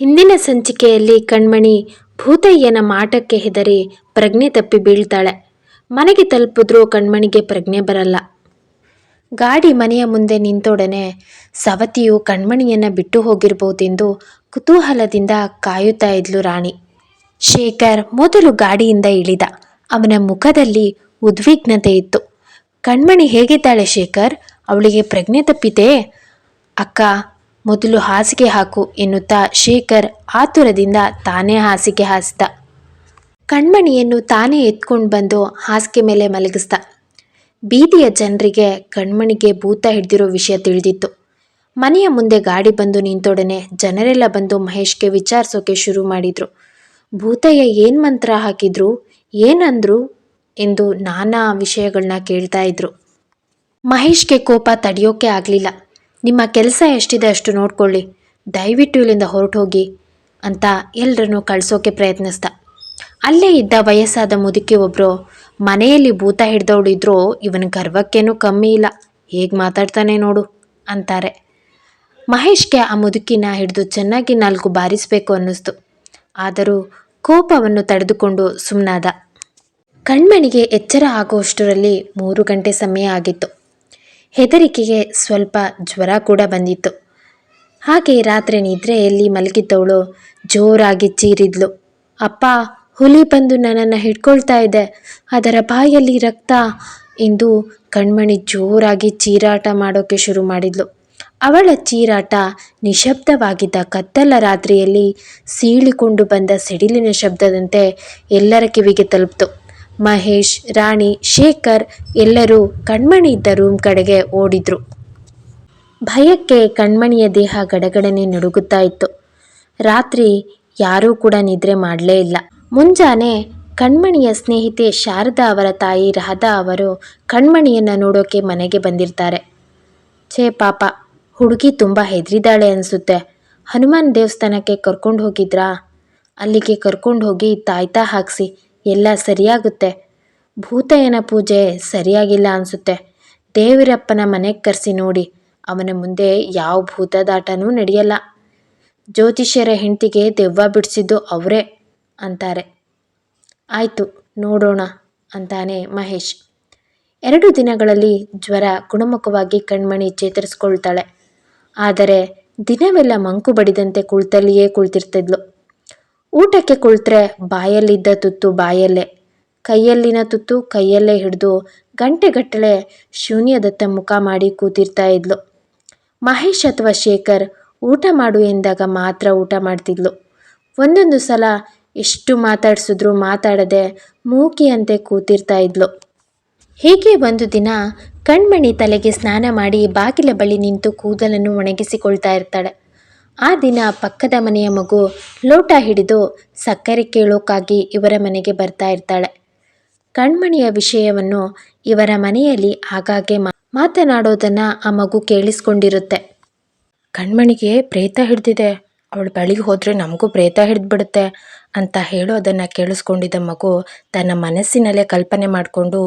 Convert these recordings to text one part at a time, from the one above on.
ಹಿಂದಿನ ಸಂಚಿಕೆಯಲ್ಲಿ ಕಣ್ಮಣಿ ಭೂತಯ್ಯನ ಮಾಟಕ್ಕೆ ಹೆದರಿ ಪ್ರಜ್ಞೆ ತಪ್ಪಿ ಬೀಳ್ತಾಳೆ. ಮನೆಗೆ ತಲುಪಿದ್ರೂ ಕಣ್ಮಣಿಗೆ ಪ್ರಜ್ಞೆ ಬರಲ್ಲ. ಗಾಡಿ ಮನೆಯ ಮುಂದೆ ನಿಂತೊಡನೆ ಸವತಿಯು ಕಣ್ಮಣಿಯನ್ನು ಬಿಟ್ಟು ಹೋಗಿರ್ಬೋದೆಂದು ಕುತೂಹಲದಿಂದ ಕಾಯುತ್ತಾ ಇದ್ಲು ರಾಣಿ. ಶೇಖರ್ ಮೊದಲು ಗಾಡಿಯಿಂದ ಇಳಿದ. ಅವನ ಮುಖದಲ್ಲಿ ಉದ್ವಿಗ್ನತೆ ಇತ್ತು. ಕಣ್ಮಣಿ ಹೇಗಿದ್ದಾಳೆ ಶೇಖರ್? ಅವಳಿಗೆ ಪ್ರಜ್ಞೆ ತಪ್ಪಿತೆ? ಅಕ್ಕ, ಮೊದಲು ಹಾಸಿಗೆ ಹಾಕು ಎನ್ನುತ್ತಾ ಶೇಖರ್ ಆತುರದಿಂದ ತಾನೇ ಹಾಸಿಗೆ ಹಾಸಿದ. ಕಣ್ಮಣಿಯನ್ನು ತಾನೇ ಎತ್ಕೊಂಡು ಬಂದು ಹಾಸಿಗೆ ಮೇಲೆ ಮಲಗಿಸ್ದ. ಬೀದಿಯ ಜನರಿಗೆ ಕಣ್ಮಣಿಗೆ ಭೂತ ಹಿಡಿದಿರೋ ವಿಷಯ ತಿಳಿದಿತ್ತು. ಮನೆಯ ಮುಂದೆ ಗಾಡಿ ಬಂದು ನಿಂತೊಡನೆ ಜನರೆಲ್ಲ ಬಂದು ಮಹೇಶ್ಗೆ ವಿಚಾರಿಸೋಕೆ ಶುರು ಮಾಡಿದ್ರು. ಭೂತಯ್ಯ ಏನು ಮಂತ್ರ ಹಾಕಿದ್ರು, ಏನಂದ್ರು ಎಂದು ನಾನಾ ವಿಷಯಗಳನ್ನ ಕೇಳ್ತಾ ಇದ್ರು. ಮಹೇಶ್ಗೆ ಕೋಪ ತಡೆಯೋಕೆ ಆಗಲಿಲ್ಲ. ನಿಮ್ಮ ಕೆಲಸ ಎಷ್ಟಿದೆ ಅಷ್ಟು ನೋಡ್ಕೊಳ್ಳಿ, ದಯವಿಟ್ಟು ಇಲ್ಲಿಂದ ಹೊರಟು ಹೋಗಿ ಅಂತ ಎಲ್ಲರನ್ನೂ ಕಳಿಸೋಕೆ ಪ್ರಯತ್ನಿಸ್ದ. ಅಲ್ಲೇ ಇದ್ದ ವಯಸ್ಸಾದ ಮುದುಕಿ ಒಬ್ಬರು, ಮನೆಯಲ್ಲಿ ಭೂತ ಹಿಡ್ದವಳಿದ್ರೂ ಇವನ ಗರ್ವಕ್ಕೇನೂ ಕಮ್ಮಿ ಇಲ್ಲ, ಹೇಗೆ ಮಾತಾಡ್ತಾನೆ ನೋಡು ಅಂತಾರೆ. ಮಹೇಶ್ಗೆ ಆ ಮುದುಕಿನ ಹಿಡಿದು ಚೆನ್ನಾಗಿ 4 ಬಾರಿಸಬೇಕು ಅನ್ನಿಸ್ತು. ಆದರೂ ಕೋಪವನ್ನು ತಡೆದುಕೊಂಡು ಸುಮ್ಮನಾದ. ಕಣ್ಮಣಿಗೆ ಎಚ್ಚರ ಆಗುವಷ್ಟರಲ್ಲಿ 3 ಗಂಟೆ ಸಮಯ ಆಗಿತ್ತು. ಹೆದರಿಕೆಗೆ ಸ್ವಲ್ಪ ಜ್ವರ ಕೂಡ ಬಂದಿತ್ತು. ಹಾಗೆ ರಾತ್ರಿ ನಿದ್ರೆಯಲ್ಲಿ ಮಲಗಿದ್ದವಳು ಜೋರಾಗಿ ಚೀರಿದ್ಲು. ಅಪ್ಪ, ಹುಲಿ ಬಂದು ನನ್ನನ್ನು ಹಿಡ್ಕೊಳ್ತಾ ಇದೆ, ಅದರ ಬಾಯಲ್ಲಿ ರಕ್ತ ಎಂದು ಕಣ್ಮಣಿ ಜೋರಾಗಿ ಚೀರಾಟ ಮಾಡೋಕ್ಕೆ ಶುರು ಮಾಡಿದ್ಲು. ಅವಳ ಚೀರಾಟ ನಿಶಬ್ದವಾಗಿದ್ದ ಕತ್ತಲ ರಾತ್ರಿಯಲ್ಲಿ ಸೀಳಿಕೊಂಡು ಬಂದ ಸಿಡಿಲಿನ ಶಬ್ದದಂತೆ ಎಲ್ಲರ ಕಿವಿಗೆ ತಲುಪಿತು. ಮಹೇಶ್, ರಾಣಿ, ಶೇಖರ್ ಎಲ್ಲರೂ ಕಣ್ಮಣಿ ಇದ್ದ ರೂಮ್ ಕಡೆಗೆ ಓಡಿದ್ರು. ಭಯಕ್ಕೆ ಕಣ್ಮಣಿಯ ದೇಹ ಗಡಗಡನೆ ನಡುಗುತ್ತಾ ಇತ್ತು. ರಾತ್ರಿ ಯಾರೂ ಕೂಡ ನಿದ್ರೆ ಮಾಡಲೇ ಇಲ್ಲ. ಮುಂಜಾನೆ ಕಣ್ಮಣಿಯ ಸ್ನೇಹಿತೆ ಶಾರದಾ ಅವರ ತಾಯಿ ರಾಧಾ ಅವರು ಕಣ್ಮಣಿಯನ್ನು ನೋಡೋಕೆ ಮನೆಗೆ ಬಂದಿರ್ತಾರೆ. ಛೇ ಪಾಪ, ಹುಡುಗಿ ತುಂಬ ಹೆದರಿದಾಳೆ ಅನಿಸುತ್ತೆ. ಹನುಮಾನ್ ದೇವಸ್ಥಾನಕ್ಕೆ ಕರ್ಕೊಂಡು ಹೋಗಿದ್ರಾ? ಅಲ್ಲಿಗೆ ಕರ್ಕೊಂಡು ಹೋಗಿ ತಾಯ್ತಾ ಹಾಕಿಸಿ, ಎಲ್ಲ ಸರಿಯಾಗುತ್ತೆ. ಭೂತಯ್ಯನ ಪೂಜೆ ಸರಿಯಾಗಿಲ್ಲ ಅನಿಸುತ್ತೆ. ದೇವರಪ್ಪನ ಮನೆಗೆ ಕರೆಸಿ ನೋಡಿ, ಅವನ ಮುಂದೆ ಯಾವ ಭೂತದಾಟನೂ ನಡೆಯಲ್ಲ. ಜ್ಯೋತಿಷ್ಯರ ಹೆಂಡತಿಗೆ ದೆವ್ವ ಬಿಡಿಸಿದ್ದು ಅವರೇ ಅಂತಾರೆ. ಆಯಿತು, ನೋಡೋಣ ಅಂತಾನೆ ಮಹೇಶ್. 2 ದಿನಗಳಲ್ಲಿ ಜ್ವರ ಗುಣಮುಖವಾಗಿ ಕಣ್ಮಣಿ ಚೇತರಿಸ್ಕೊಳ್ತಾಳೆ. ಆದರೆ ದಿನವೆಲ್ಲ ಮಂಕು ಬಡಿದಂತೆ ಕುಳಿತಲ್ಲಿಯೇ ಕುಳಿತಿರ್ತಿದ್ಲು. ಊಟಕ್ಕೆ ಕುಳಿತರೆ ಬಾಯಲ್ಲಿದ್ದ ತುತ್ತು ಬಾಯಲ್ಲೇ, ಕೈಯಲ್ಲಿನ ತುತ್ತು ಕೈಯಲ್ಲೇ ಹಿಡಿದು ಗಂಟೆಗಟ್ಟಲೆ ಶೂನ್ಯದತ್ತ ಮುಖ ಮಾಡಿ ಕೂತಿರ್ತಾ ಇದ್ಲು. ಮಹೇಶ್ ಅಥವಾ ಶೇಖರ್ ಊಟ ಮಾಡು ಎಂದಾಗ ಮಾತ್ರ ಊಟ ಮಾಡ್ತಿದ್ಲು. ಒಂದೊಂದು ಸಲ ಎಷ್ಟು ಮಾತಾಡಿಸಿದ್ರೂ ಮಾತಾಡದೆ ಮೂಕಿಯಂತೆ ಕೂತಿರ್ತಾ ಇದ್ಲು. ಹೀಗೆ ಒಂದು ದಿನ ಕಣ್ಮಣಿ ತಲೆಗೆ ಸ್ನಾನ ಮಾಡಿ ಬಾಗಿಲ ಬಳಿ ನಿಂತು ಕೂದಲನ್ನು ಒಣಗಿಸಿಕೊಳ್ತಾ ಇರ್ತಾಳೆ. ಆ ದಿನ ಪಕ್ಕದ ಮನೆಯ ಮಗು ಲೋಟ ಹಿಡಿದು ಸಕ್ಕರೆ ಕೇಳೋಕ್ಕಾಗಿ ಇವರ ಮನೆಗೆ ಬರ್ತಾ ಇರ್ತಾಳೆ. ಕಣ್ಮಣಿಯ ವಿಷಯವನ್ನು ಇವರ ಮನೆಯಲ್ಲಿ ಆಗಾಗ್ಗೆ ಮಾತನಾಡೋದನ್ನು ಆ ಮಗು ಕೇಳಿಸ್ಕೊಂಡಿರುತ್ತೆ. ಕಣ್ಮಣಿಗೆ ಪ್ರೇತ ಹಿಡ್ದಿದೆ, ಅವಳ ಬಳಿಗೆ ಹೋದರೆ ನಮಗೂ ಪ್ರೇತ ಹಿಡಿದ್ಬಿಡುತ್ತೆ ಅಂತ ಹೇಳೋದನ್ನು ಕೇಳಿಸ್ಕೊಂಡಿದ್ದ ಮಗು ತನ್ನ ಮನಸ್ಸಿನಲ್ಲೇ ಕಲ್ಪನೆ ಮಾಡಿಕೊಂಡು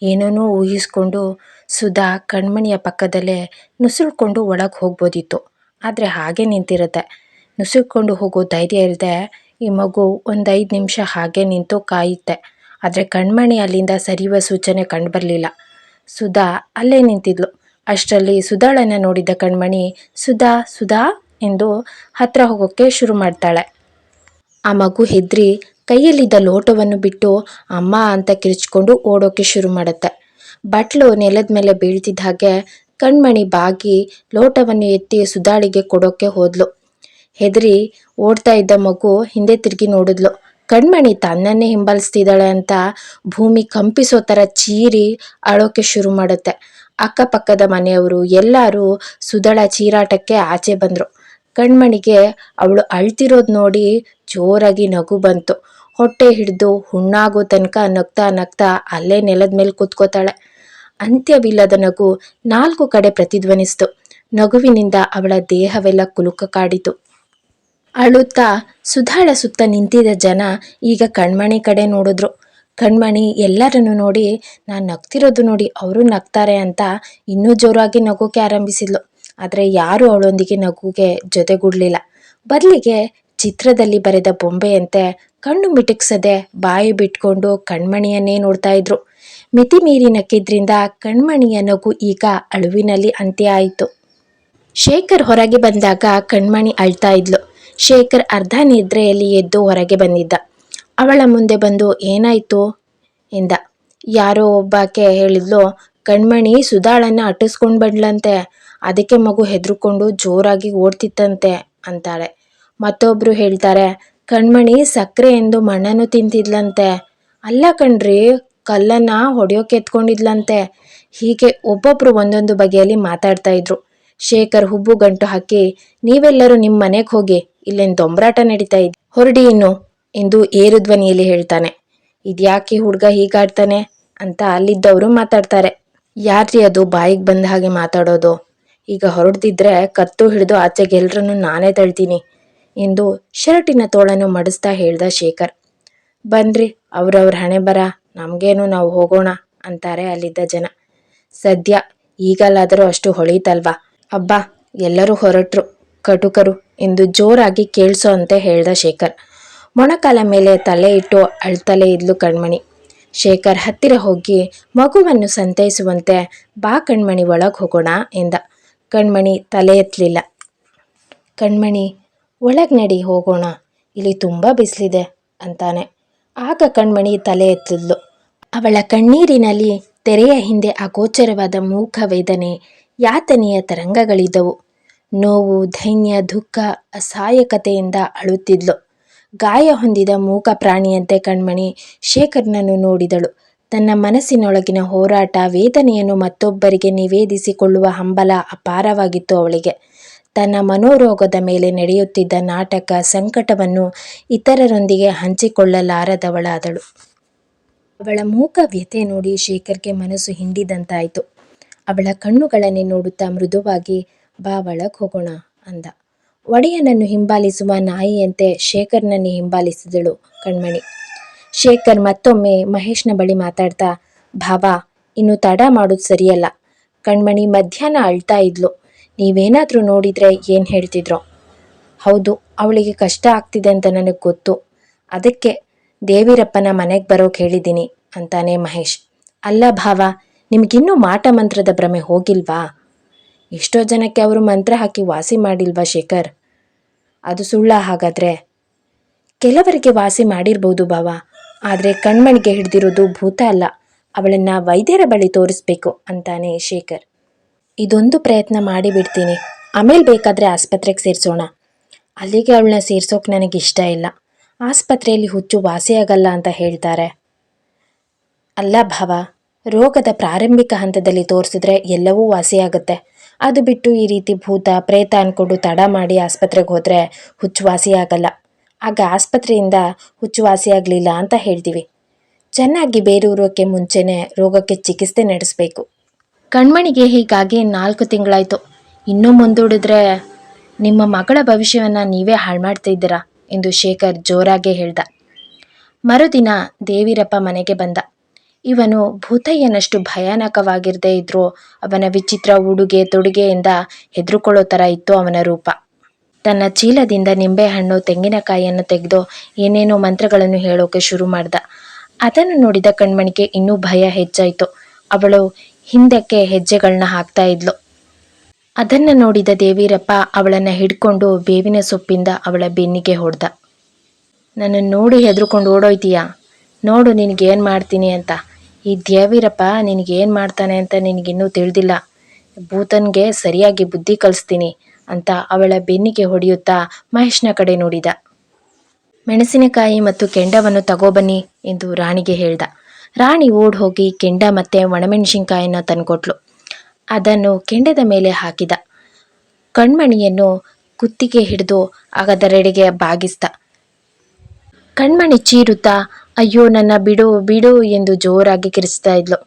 ಏನೇನೋ ಊಹಿಸ್ಕೊಂಡು ಸುಧಾ ಕಣ್ಮಣಿಯ ಪಕ್ಕದಲ್ಲೇ ನುಸುಳ್ಕೊಂಡು ಒಳಗೆ ಹೋಗ್ಬೋದಿತ್ತು. ಆದರೆ ಹಾಗೆ ನಿಂತಿರುತ್ತೆ. ನುಸುಳ್ಕೊಂಡು ಹೋಗೋ ಧೈರ್ಯ ಇಲ್ಲದೆ ಈ ಮಗು ಒಂದು 5 ನಿಮಿಷ ಹಾಗೆ ನಿಂತು ಕಾಯುತ್ತೆ. ಆದರೆ ಕಣ್ಮಣಿ ಅಲ್ಲಿಂದ ಸರಿಯುವ ಸೂಚನೆ ಕಂಡುಬರಲಿಲ್ಲ. ಸುಧಾ ಅಲ್ಲೇ ನಿಂತಿದ್ಲು. ಅಷ್ಟರಲ್ಲಿ ಸುಧಾಳನ್ನು ನೋಡಿದ ಕಣ್ಮಣಿ ಸುಧಾ ಸುಧಾ ಎಂದು ಹತ್ರ ಹೋಗೋಕ್ಕೆ ಶುರು ಮಾಡ್ತಾಳೆ. ಆ ಮಗು ಹೆದ್ರಿ ಕೈಯಲ್ಲಿದ್ದ ಲೋಟವನ್ನು ಬಿಟ್ಟು ಅಮ್ಮ ಅಂತ ಕಿರಿಚ್ಕೊಂಡು ಓಡೋಕ್ಕೆ ಶುರು ಮಾಡುತ್ತೆ. ಬಟ್ಲು ನೆಲದ ಮೇಲೆ ಬೀಳ್ತಿದ್ದ ಹಾಗೆ ಕಣ್ಮಣಿ ಬಾಗಿ ಲೋಟವನ್ನು ಎತ್ತಿ ಸುಧಾಳಿಗೆ ಕೊಡೋಕ್ಕೆ ಹೋದ್ಲು. ಹೆದರಿ ಓಡ್ತಾ ಇದ್ದ ಮಗು ಹಿಂದೆ ತಿರುಗಿ ನೋಡಿದ್ಲು. ಕಣ್ಮಣಿ ತನ್ನನ್ನೇ ಹಿಂಬಾಲಿಸ್ತಿದ್ದಾಳೆ ಅಂತ ಭೂಮಿ ಕಂಪಿಸೋ ಥರ ಚೀರಿ ಅಳೋಕ್ಕೆ ಶುರು ಮಾಡುತ್ತೆ. ಅಕ್ಕಪಕ್ಕದ ಮನೆಯವರು ಎಲ್ಲರೂ ಸುಧಳ ಚೀರಾಟಕ್ಕೆ ಆಚೆ ಬಂದರು. ಕಣ್ಮಣಿಗೆ ಅವಳು ಅಳ್ತಿರೋದು ನೋಡಿ ಜೋರಾಗಿ ನಗು ಬಂತು. ಹೊಟ್ಟೆ ಹಿಡಿದು ಹುಣ್ಣಾಗೋ ತನಕ ನಗ್ತಾ ನಗ್ತಾ ಅಲ್ಲೇ ನೆಲದ ಮೇಲೆ ಕೂತ್ಕೋತಾಳೆ. ಅಂತ್ಯವಿಲ್ಲದ ನಗು 4 ಕಡೆ ಪ್ರತಿಧ್ವನಿಸ್ತು. ನಗುವಿನಿಂದ ಅವಳ ದೇಹವೆಲ್ಲ ಕುಲುಕ ಕಾಡಿತು. ಅಳುತ್ತಾ ಸುಧಾಳ ಸುತ್ತ ನಿಂತಿದ್ದ ಜನ ಈಗ ಕಣ್ಮಣಿ ಕಡೆ ನೋಡಿದ್ರು. ಕಣ್ಮಣಿ ಎಲ್ಲರನ್ನು ನೋಡಿ, ನಾನು ನಗ್ತಿರೋದು ನೋಡಿ ಅವರು ನಗ್ತಾರೆ ಅಂತ ಇನ್ನೂ ಜೋರಾಗಿ ನಗೋಕೆ ಆರಂಭಿಸಿದ್ಲು. ಆದರೆ ಯಾರೂ ಅವಳೊಂದಿಗೆ ನಗುಗೆ ಜೊತೆಗೂಡಲಿಲ್ಲ. ಬದಲಿಗೆ ಚಿತ್ರದಲ್ಲಿ ಬರೆದ ಬೊಂಬೆಯಂತೆ ಕಣ್ಣು ಮಿಟುಕ್ಸದೆ ಬಾಯಿ ಬಿಟ್ಕೊಂಡು ಕಣ್ಮಣಿಯನ್ನೇ ನೋಡ್ತಾ ಇದ್ರು. ಮಿತಿ ಮೀರಿ ನಕ್ಕಿದ್ರಿಂದ ಕಣ್ಮಣಿಯ ನಗು ಈಗ ಅಳುವಿನಲ್ಲಿ ಅಂತ್ಯ ಆಯಿತು. ಶೇಖರ್ ಹೊರಗೆ ಬಂದಾಗ ಕಣ್ಮಣಿ ಅಳ್ತಾ ಇದ್ಲು. ಶೇಖರ್ ಅರ್ಧ ನಿದ್ರೆಯಲ್ಲಿ ಎದ್ದು ಹೊರಗೆ ಬಂದಿದ್ದ. ಅವಳ ಮುಂದೆ ಬಂದು ಏನಾಯ್ತು ಎಂದ. ಯಾರೋ ಒಬ್ಬಾಕೆ ಹೇಳಿದ್ಲು, ಕಣ್ಮಣಿ ಸುಧಾಳನ್ನ ಅಟ್ಟಿಸ್ಕೊಂಡು ಬಂದ್ಲಂತೆ, ಅದಕ್ಕೆ ಮಗು ಹೆದರ್ಕೊಂಡು ಜೋರಾಗಿ ಓಡ್ತಿತ್ತಂತೆ ಅಂತಾಳೆ. ಮತ್ತೊಬ್ರು ಹೇಳ್ತಾರೆ, ಕಣ್ಮಣಿ ಸಕ್ಕರೆ ಎಂದು ಮಣ್ಣನ್ನು ತಿಂತಿದ್ಲಂತೆ. ಅಲ್ಲ ಕಣ್ರಿ, ಕಲ್ಲನ್ನ ಹೊಡೆಯೋಕೆ ಎತ್ಕೊಂಡಿದ್ಲಂತೆ. ಹೀಗೆ ಒಬ್ಬೊಬ್ರು ಒಂದೊಂದು ಬಗೆಯಲ್ಲಿ ಮಾತಾಡ್ತಾ ಇದ್ರು. ಶೇಖರ್ ಹುಬ್ಬು ಗಂಟು ಹಾಕಿ, ನೀವೆಲ್ಲರೂ ನಿಮ್ಮ ಮನೆಗೆ ಹೋಗಿ, ಇಲ್ಲೇನು ದೊಂಬರಾಟ ನಡೀತಾ ಇದೆ, ಹೊರಡಿ ಇನ್ನು ಎಂದು ಏರು ಧ್ವನಿಯಲ್ಲಿ ಹೇಳ್ತಾನೆ. ಇದ್ಯಾಕೆ ಹುಡುಗ ಹೀಗಾಡ್ತಾನೆ ಅಂತ ಅಲ್ಲಿದ್ದವರು ಮಾತಾಡ್ತಾರೆ. ಯಾರ್ರೀ ಅದು ಬಾಯಿಗೆ ಬಂದ ಹಾಗೆ ಮಾತಾಡೋದು, ಈಗ ಹೊರಡ್ದಿದ್ರೆ ಕತ್ತು ಹಿಡಿದು ಆಚೆಗೆ ಎಲ್ರನ್ನು ನಾನೇ ತಳ್ತೀನಿ ಎಂದು ಶರ್ಟಿನ ತೋಳನ್ನು ಮಡಿಸ್ತಾ ಹೇಳ್ದ ಶೇಖರ್. ಬನ್ರಿ, ಅವ್ರವ್ರ ಹಣೆ ಬರ, ನಮಗೇನು, ನಾವು ಹೋಗೋಣ ಅಂತಾರೆ ಅಲ್ಲಿದ್ದ ಜನ. ಸದ್ಯ ಈಗಲಾದರೂ ಅಷ್ಟು ಹೊಳೀತಲ್ವಾ. ಅಬ್ಬಾ, ಎಲ್ಲರೂ ಹೊರಟ್ರು ಕಟುಕರು ಎಂದು ಜೋರಾಗಿ ಕೇಳಿಸೋ ಅಂತೆ ಹೇಳ್ದ ಶೇಖರ್. ಮೊಣಕಾಲ ಮೇಲೆ ತಲೆ ಇಟ್ಟು ಅಳ್ತಲೇ ಇದ್ಲು ಕಣ್ಮಣಿ. ಶೇಖರ್ ಹತ್ತಿರ ಹೋಗಿ ಮಗುವನ್ನು ಸಂತೈಸುವಂತೆ, ಬಾ ಕಣ್ಮಣಿ ಒಳಗೆ ಹೋಗೋಣ ಎಂದ. ಕಣ್ಮಣಿ ತಲೆ ಎತ್ತಲಿಲ್ಲ. ಕಣ್ಮಣಿ, ಒಳಗೆ ನಡಿ ಹೋಗೋಣ, ಇಲ್ಲಿ ತುಂಬ ಬಿಸಿಲಿದೆ ಅಂತಾನೆ. ಆಗ ಕಣ್ಮಣಿ ತಲೆ ಎತ್ತಿದ್ಲು. ಅವಳ ಕಣ್ಣೀರಿನಲ್ಲಿ ತೆರೆಯ ಹಿಂದೆ ಅಗೋಚರವಾದ ಮೂಕ ವೇದನೆ, ಯಾತನೆಯ ತರಂಗಗಳಿದ್ದವು. ನೋವು, ದೈನ್ಯ, ದುಃಖ, ಅಸಹಾಯಕತೆಯಿಂದ ಅಳುತ್ತಿದ್ಲು. ಗಾಯ ಹೊಂದಿದ ಮೂಕ ಪ್ರಾಣಿಯಂತೆ ಕಣ್ಮಣಿ ಶೇಖರ್ನನ್ನು ನೋಡಿದಳು. ತನ್ನ ಮನಸ್ಸಿನೊಳಗಿನ ಹೋರಾಟ, ವೇದನೆಯನ್ನು ಮತ್ತೊಬ್ಬರಿಗೆ ನಿವೇದಿಸಿಕೊಳ್ಳುವ ಹಂಬಲ ಅಪಾರವಾಗಿತ್ತು ಅವಳಿಗೆ. ತನ್ನ ಮನೋರೋಗದ ಮೇಲೆ ನಡೆಯುತ್ತಿದ್ದ ನಾಟಕ, ಸಂಕಟವನ್ನು ಇತರರೊಂದಿಗೆ ಹಂಚಿಕೊಳ್ಳಲಾರದವಳಾದಳು. ಅವಳ ಮೂಕ ವ್ಯಥೆ ನೋಡಿ ಶೇಖರ್ಗೆ ಮನಸ್ಸು ಹಿಂಡಿದಂತಾಯಿತು. ಅವಳ ಕಣ್ಣುಗಳನ್ನೇ ನೋಡುತ್ತಾ ಮೃದುವಾಗಿ, ಬಾ ಒಳಗೆ ಹೋಗೋಣ ಅಂದ. ಒಡೆಯನನ್ನು ಹಿಂಬಾಲಿಸುವ ನಾಯಿಯಂತೆ ಶೇಖರ್ನನ್ನೇ ಹಿಂಬಾಲಿಸಿದಳು ಕಣ್ಮಣಿ. ಶೇಖರ್ ಮತ್ತೊಮ್ಮೆ ಮಹೇಶ್ನ ಬಳಿ ಮಾತಾಡ್ತಾ, ಭಾವ, ಇನ್ನು ತಡ ಮಾಡೋದು ಸರಿಯಲ್ಲ. ಕಣ್ಮಣಿ ಮಧ್ಯಾಹ್ನ ಅಳ್ತಾ ಇದ್ಲು. ನೀವೇನಾದರೂ ನೋಡಿದರೆ ಏನು ಹೇಳ್ತಿದ್ರೋ. ಹೌದು, ಅವಳಿಗೆ ಕಷ್ಟ ಆಗ್ತಿದೆ ಅಂತ ನನಗೆ ಗೊತ್ತು, ಅದಕ್ಕೆ ದೇವಿರಪ್ಪನ ಮನೆಗೆ ಬರೋಕೆ ಹೇಳಿದ್ದೀನಿ ಅಂತಾನೆ ಮಹೇಶ್. ಅಲ್ಲ ಭಾವ, ನಿಮಗಿನ್ನೂ ಮಾಟ ಮಂತ್ರದ ಭ್ರಮೆ ಹೋಗಿಲ್ವಾ? ಎಷ್ಟೋ ಜನಕ್ಕೆ ಅವರು ಮಂತ್ರ ಹಾಕಿ ವಾಸಿ ಮಾಡಿಲ್ವಾ ಶೇಖರ್? ಅದು ಸುಳ್ಳ ಹಾಗಾದರೆ? ಕೆಲವರಿಗೆ ವಾಸಿ ಮಾಡಿರ್ಬೋದು ಭಾವ, ಆದರೆ ಕಣ್ಮಣಿಗೆ ಹಿಡಿದಿರೋದು ಭೂತ ಅಲ್ಲ, ಅವಳನ್ನು ವೈದ್ಯರ ಬಳಿ ತೋರಿಸ್ಬೇಕು ಅಂತಾನೆ ಶೇಖರ್. ಇದೊಂದು ಪ್ರಯತ್ನ ಮಾಡಿಬಿಡ್ತೀನಿ, ಆಮೇಲೆ ಬೇಕಾದರೆ ಆಸ್ಪತ್ರೆಗೆ ಸೇರಿಸೋಣ. ಅಲ್ಲಿಗೆ ಅವಳನ್ನ ಸೇರ್ಸೋಕೆ ನನಗೆ ಇಷ್ಟ ಇಲ್ಲ. ಆಸ್ಪತ್ರೆಯಲ್ಲಿ ಹುಚ್ಚು ವಾಸಿಯಾಗಲ್ಲ ಅಂತ ಹೇಳ್ತಾರೆ. ಅಲ್ಲ ಭಾವ, ರೋಗದ ಪ್ರಾರಂಭಿಕ ಹಂತದಲ್ಲಿ ತೋರಿಸಿದ್ರೆ ಎಲ್ಲವೂ ವಾಸಿಯಾಗುತ್ತೆ. ಅದು ಬಿಟ್ಟು ಈ ರೀತಿ ಭೂತ ಪ್ರೇತ ಅಂದ್ಕೊಂಡು ತಡ ಮಾಡಿ ಆಸ್ಪತ್ರೆಗೆ ಹೋದರೆ ಹುಚ್ಚು ವಾಸಿಯಾಗಲ್ಲ. ಆಗ ಆಸ್ಪತ್ರೆಯಿಂದ ಹುಚ್ಚು ವಾಸಿಯಾಗಲಿಲ್ಲ ಅಂತ ಹೇಳ್ತೀವಿ. ಚೆನ್ನಾಗಿ ಬೇರೂರೋಕ್ಕೆ ಮುಂಚೆನೇ ರೋಗಕ್ಕೆ ಚಿಕಿತ್ಸೆ ನಡೆಸಬೇಕು. ಕಣ್ಮಣಿಗೆ ಹೀಗಾಗಿ 4 ತಿಂಗಳಾಯಿತು. ಇನ್ನೂ ಮುಂದೂಡಿದ್ರೆ ನಿಮ್ಮ ಮಗಳ ಭವಿಷ್ಯವನ್ನು ನೀವೇ ಹಾಳು ಮಾಡ್ತಿದ್ದೀರಾ ಎಂದು ಶೇಖರ್ ಜೋರಾಗೆ ಹೇಳ್ದ. ಮರುದಿನ ದೇವಿರಪ್ಪ ಮನೆಗೆ ಬಂದ. ಇವನು ಭೂತಯ್ಯನಷ್ಟು ಭಯಾನಕವಾಗಿರದೇ ಇದ್ರೂ ಅವನ ವಿಚಿತ್ರ ಉಡುಗೆ ತೊಡುಗೆಯಿಂದ ಹೆದರುಕೊಳ್ಳೋ ಥರ ಇತ್ತು ಅವನ ರೂಪ. ತನ್ನ ಚೀಲದಿಂದ ನಿಂಬೆಹಣ್ಣು, ತೆಂಗಿನಕಾಯಿಯನ್ನು ತೆಗೆದು ಏನೇನೋ ಮಂತ್ರಗಳನ್ನು ಹೇಳೋಕೆ ಶುರು ಮಾಡ್ದ. ಅದನ್ನು ನೋಡಿದ ಕಣ್ಮಣಿಗೆ ಇನ್ನೂ ಭಯ ಹೆಚ್ಚಾಯಿತು. ಅವಳು ಹಿಂದಕ್ಕೆ ಹೆಜ್ಜೆಗಳನ್ನ ಹಾಕ್ತಾ ಇದ್ಲು. ಅದನ್ನು ನೋಡಿದ ದೇವಿರಪ್ಪ ಅವಳನ್ನು ಹಿಡ್ಕೊಂಡು ಬೇವಿನ ಸೊಪ್ಪಿಂದ ಅವಳ ಬೆನ್ನಿಗೆ ಹೊಡೆದ. ನನ್ನನ್ನು ನೋಡಿ ಹೆದರ್ಕೊಂಡು ಓಡೋಯ್ತೀಯಾ? ನೋಡು ನಿನಗೇನು ಮಾಡ್ತೀನಿ ಅಂತ. ಈ ದೇವಿರಪ್ಪ ನಿನಗೇನು ಮಾಡ್ತಾನೆ ಅಂತ ನಿನಗಿನ್ನೂ ತಿಳಿದಿಲ್ಲ. ಭೂತನ್ಗೆ ಸರಿಯಾಗಿ ಬುದ್ಧಿ ಕಲಿಸ್ತೀನಿ ಅಂತ ಅವಳ ಬೆನ್ನಿಗೆ ಹೊಡೆಯುತ್ತಾ ಮಹೇಶ್ನ ಕಡೆ ನೋಡಿದ. ಮೆಣಸಿನಕಾಯಿ ಮತ್ತು ಕೆಂಡವನ್ನು ತಗೋಬನ್ನಿ ಎಂದು ರಾಣಿಗೆ ಹೇಳ್ದ. ರಾಣಿ ಓಡ್ ಹೋಗಿ ಕೆಂಡ ಮತ್ತು ಒಣಮೆಣಸಿನ್ಕಾಯನ್ನು ತಂದುಕೊಟ್ಲು. ಅದನ್ನು ಕೆಂಡದ ಮೇಲೆ ಹಾಕಿದ. ಕಣ್ಮಣಿಯನ್ನು ಕುತ್ತಿಗೆ ಹಿಡಿದು ಅದರೆಡೆಗೆ ಬಾಗಿಸ್ದ. ಕಣ್ಮಣಿ ಚೀರುತ್ತಾ, ಅಯ್ಯೋ ನನ್ನ ಬಿಡು ಬಿಡು ಎಂದು ಜೋರಾಗಿ ಕಿರಿಸ್ತಾ ಇದ್ಲು.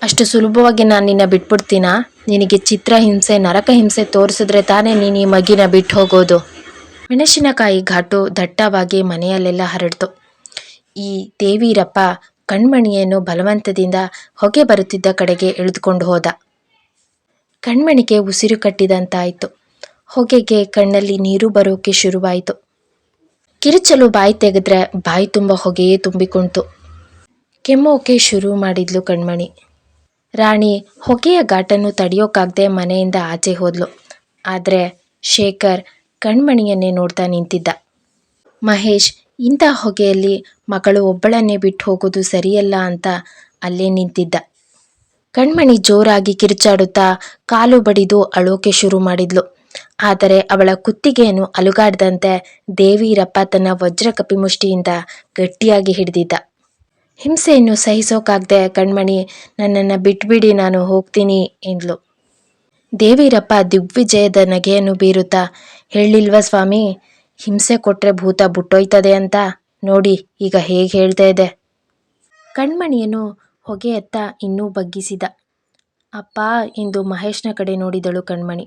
ಅಷ್ಟು ಸುಲಭವಾಗಿ ನಾನು ನಿನ್ನ ಬಿಟ್ಬಿಡ್ತೀನಾ? ನಿನಗೆ ಚಿತ್ರಹಿಂಸೆ, ನರಕ ಹಿಂಸೆ ತೋರಿಸಿದ್ರೆ ತಾನೇ ನೀನು ಈ ಮಗಿನ ಬಿಟ್ಟು ಹೋಗೋದು. ಮೆಣಸಿನಕಾಯಿ ಘಾಟು ದಟ್ಟವಾಗಿ ಮನೆಯಲ್ಲೆಲ್ಲ ಹರಡ್ತು. ಈ ದೇವಿರಪ್ಪ ಕಣ್ಮಣಿಯನ್ನು ಬಲವಂತದಿಂದ ಹೊಗೆ ಬರುತ್ತಿದ್ದ ಕಡೆಗೆ ಎಳೆದುಕೊಂಡು ಹೋದ. ಕಣ್ಮಣಿಗೆ ಉಸಿರು ಕಟ್ಟಿದಂತಾಯಿತು. ಹೊಗೆಗೆ ಕಣ್ಣಲ್ಲಿ ನೀರು ಬರೋಕೆ ಶುರುವಾಯಿತು. ಕಿರುಚಲು ಬಾಯಿ ತೆಗೆದ್ರೆ ಬಾಯಿ ತುಂಬ ಹೊಗೆಯೇ ತುಂಬಿಕೊಂಡಿತು. ಕೆಮ್ಮೋಕೆ ಶುರು ಮಾಡಿದ್ಲು ಕಣ್ಮಣಿ. ರಾಣಿ ಹೊಗೆಯ ಘಾಟನ್ನು ತಡೆಯೋಕ್ಕಾಗದೆ ಮನೆಯಿಂದ ಆಚೆ ಹೋದ್ಲು. ಆದರೆ ಶೇಖರ್ ಕಣ್ಮಣಿಯನ್ನೇ ನೋಡ್ತಾ ನಿಂತಿದ್ದ. ಮಹೇಶ್ ಇಂಥ ಹೊಗೆಯಲ್ಲಿ ಮಗಳು ಒಬ್ಬಳನ್ನೇ ಬಿಟ್ಟು ಹೋಗೋದು ಸರಿಯಲ್ಲ ಅಂತ ಅಲ್ಲೇ ನಿಂತಿದ್ದ. ಕಣ್ಮಣಿ ಜೋರಾಗಿ ಕಿರುಚಾಡುತ್ತಾ ಕಾಲು ಬಡಿದು ಅಳೋಕೆ ಶುರು ಮಾಡಿದ್ಲು. ಆದರೆ ಅವಳ ಕುತ್ತಿಗೆಯನ್ನು ಅಲುಗಾಡದಂತೆ ದೇವೀರಪ್ಪ ತನ್ನ ವಜ್ರ ಕಪಿಮುಷ್ಟಿಯಿಂದ ಗಟ್ಟಿಯಾಗಿ ಹಿಡಿದಿದ್ದ. ಹಿಂಸೆಯನ್ನು ಸಹಿಸೋಕಾಗದೆ ಕಣ್ಮಣಿ, ನನ್ನನ್ನು ಬಿಟ್ಬಿಡಿ, ನಾನು ಹೋಗ್ತೀನಿ ಎಂದ್ಲು. ದೇವೀರಪ್ಪ ದಿಗ್ವಿಜಯದ ನಗೆಯನ್ನು ಬೀರುತ್ತಾ, ಹೇಳಿಲ್ವ ಸ್ವಾಮಿ, ಹಿಂಸೆ ಕೊಟ್ರೆ ಭೂತ ಬುಟ್ಟೋಯ್ತದೆ ಅಂತ, ನೋಡಿ ಈಗ ಹೇಗೆ ಹೇಳ್ತಾ ಇದೆ. ಕಣ್ಮಣಿಯನ್ನು ಹೊಗೆಯತ್ತ ಇನ್ನೂ ಬಗ್ಗಿಸಿದ. ಅಪ್ಪ ಎಂದು ಮಹೇಶ್ನ ಕಡೆ ನೋಡಿದಳು ಕಣ್ಮಣಿ.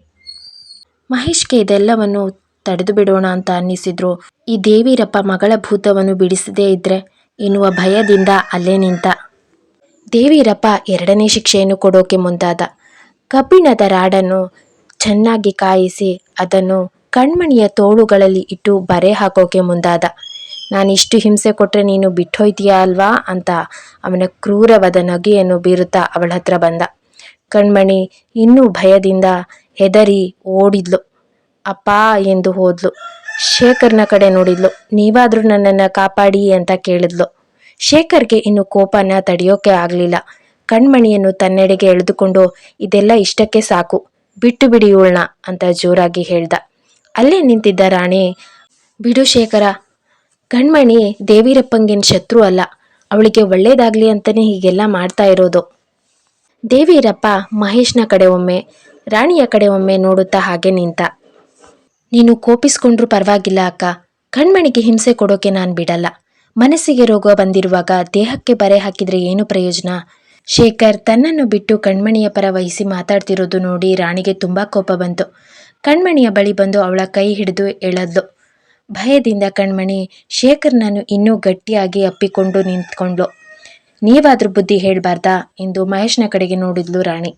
ಮಹೇಶ್ಗೆ ಇದೆಲ್ಲವನ್ನು ತಡೆದು ಬಿಡೋಣ ಅಂತ ಅನ್ನಿಸಿದ್ರು ಈ ದೇವೀರಪ್ಪ ಮಗಳ ಭೂತವನ್ನು ಬಿಡಿಸದೇ ಇದ್ರೆ ಎನ್ನುವ ಭಯದಿಂದ ಅಲ್ಲೇ ನಿಂತ. ದೇವೀರಪ್ಪ ಎರಡನೇ ಶಿಕ್ಷೆಯನ್ನು ಕೊಡೋಕೆ ಮುಂದಾದ. ಕಬ್ಬಿಣದ ರಾಡನ್ನು ಚೆನ್ನಾಗಿ ಕಾಯಿಸಿ ಅದನ್ನು ಕಣ್ಮಣಿಯ ತೋಳುಗಳಲ್ಲಿ ಇಟ್ಟು ಬರೆ ಹಾಕೋಕೆ ಮುಂದಾದ. ನಾನಿಷ್ಟು ಹಿಂಸೆ ಕೊಟ್ಟರೆ ನೀನು ಬಿಟ್ಟೋಯ್ತೀಯಾ ಅಲ್ವಾ ಅಂತ ಅವನ ಕ್ರೂರವಾದ ನಗೆಯನ್ನು ಬೀರುತ್ತಾ ಅವಳ ಹತ್ರ ಬಂದ. ಕಣ್ಮಣಿ ಇನ್ನೂ ಭಯದಿಂದ ಹೆದರಿ ಓಡಿದ್ಲು. ಅಪ್ಪ ಎಂದು ಹೋದ್ಲು. ಶೇಖರ್ನ ಕಡೆ ನೋಡಿದ್ಲು. ನೀವಾದರೂ ನನ್ನನ್ನು ಕಾಪಾಡಿ ಅಂತ ಕೇಳಿದ್ಲು. ಶೇಖರ್ಗೆ ಇನ್ನು ಕೋಪನ ತಡೆಯೋಕೆ ಆಗಲಿಲ್ಲ. ಕಣ್ಮಣಿಯನ್ನು ತನ್ನೆಡೆಗೆ ಎಳೆದುಕೊಂಡು, ಇದೆಲ್ಲ ಇಷ್ಟಕ್ಕೆ ಸಾಕು, ಬಿಟ್ಟು ಬಿಡಿ ಇವಳನ್ನ ಅಂತ ಜೋರಾಗಿ ಹೇಳ್ದ. ಅಲ್ಲೇ ನಿಂತಿದ್ದ ರಾಣಿ, ಬಿಡು ಶೇಖರ, ಕಣ್ಮಣಿ ದೇವೀರಪ್ಪಂಗೇನು ಶತ್ರು ಅಲ್ಲ, ಅವಳಿಗೆ ಒಳ್ಳೇದಾಗ್ಲಿ ಅಂತಲೇ ಹೀಗೆಲ್ಲ ಮಾಡ್ತಾ ಇರೋದು. ದೇವೀರಪ್ಪ ಮಹೇಶ್ನ ಕಡೆ ಒಮ್ಮೆ, ರಾಣಿಯ ಕಡೆ ಒಮ್ಮೆ ನೋಡುತ್ತಾ ಹಾಗೆ ನಿಂತ. ನೀನು ಕೋಪಿಸ್ಕೊಂಡ್ರೂ ಪರವಾಗಿಲ್ಲ ಅಕ್ಕ, ಕಣ್ಮಣಿಗೆ ಹಿಂಸೆ ಕೊಡೋಕೆ ನಾನು ಬಿಡಲ್ಲ. ಮನಸ್ಸಿಗೆ ರೋಗ ಬಂದಿರುವಾಗ ದೇಹಕ್ಕೆ ಬರೆ ಹಾಕಿದ್ರೆ ಏನು ಪ್ರಯೋಜನ? ಶೇಖರ್ ತನ್ನನ್ನು ಬಿಟ್ಟು ಕಣ್ಮಣಿಯ ಪರ ವಹಿಸಿ ಮಾತಾಡ್ತಿರೋದು ನೋಡಿ ರಾಣಿಗೆ ತುಂಬ ಕೋಪ ಬಂತು. ಕಣ್ಮಣಿಯ ಬಳಿ ಬಂದು ಅವಳ ಕೈ ಹಿಡಿದು ಎಳೆದ್ಲು. ಭಯದಿಂದ ಕಣ್ಮಣಿ ಶೇಖರ್ನನ್ನು ಇನ್ನೂ ಗಟ್ಟಿಯಾಗಿ ಅಪ್ಪಿಕೊಂಡು ನಿಂತ್ಕೊಂಡ್ಲು. ನೀವಾದ್ರೂ ಬುದ್ಧಿ ಹೇಳಬಾರ್ದಾ ಎಂದು ಮಹೇಶ್ನ ಕಡೆಗೆ ನೋಡಿದ್ಲು ರಾಣಿ.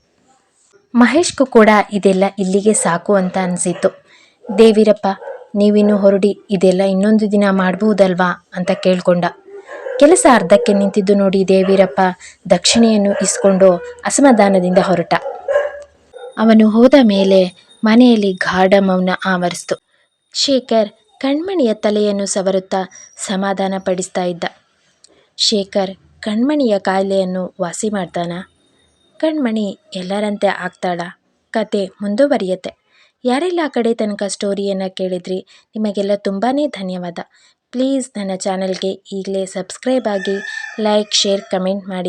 ಮಹೇಶ್ಗೂ ಕೂಡ ಇದೆಲ್ಲ ಇಲ್ಲಿಗೆ ಸಾಕು ಅಂತ ಅನಿಸಿತ್ತು. ದೇವೀರಪ್ಪ, ನೀವಿನ್ನೂ ಹೊರಡಿ, ಇದೆಲ್ಲ ಇನ್ನೊಂದು ದಿನ ಮಾಡಬಹುದಲ್ವಾ ಅಂತ ಕೇಳ್ಕೊಂಡ. ಕೆಲಸ ಅರ್ಧಕ್ಕೆ ನಿಂತಿದ್ದು ನೋಡಿ ದೇವೀರಪ್ಪ ದಕ್ಷಿಣೆಯನ್ನು ಇಸ್ಕೊಂಡು ಅಸಮಾಧಾನದಿಂದ ಹೊರಟ. ಅವನು ಹೋದ ಮೇಲೆ ಮನೆಯಲ್ಲಿ ಗಾಢ ಮೌನ ಆವರಿಸಿತು. ಶೇಖರ್ ಕಣ್ಮಣಿಯ ತಲೆಯನ್ನು ಸವರುತ್ತಾ ಸಮಾಧಾನ ಪಡಿಸ್ತಾ ಇದ್ದ. ಶೇಖರ್ ಕಣ್ಮಣಿಯ ಕಾಯಿಲೆಯನ್ನು ವಾಸಿ ಮಾಡ್ತಾನಾ? ಕಣ್ಮಣಿ ಎಲ್ಲರಂತೆ ಆಗ್ತಾಳ? ಕತೆ ಮುಂದುವರಿಯುತ್ತೆ. ಯಾರೆಲ್ಲ ಆ ಕಡೆ ತನಕ ಸ್ಟೋರಿಯನ್ನು ಕೇಳಿದ್ರಿ, ನಿಮಗೆಲ್ಲ ತುಂಬಾ ಧನ್ಯವಾದ. ಪ್ಲೀಸ್ ನನ್ನ ಚಾನಲ್ಗೆ ಈಗಲೇ ಸಬ್ಸ್ಕ್ರೈಬ್ ಆಗಿ, ಲೈಕ್, ಶೇರ್, ಕಮೆಂಟ್ ಮಾಡಿ.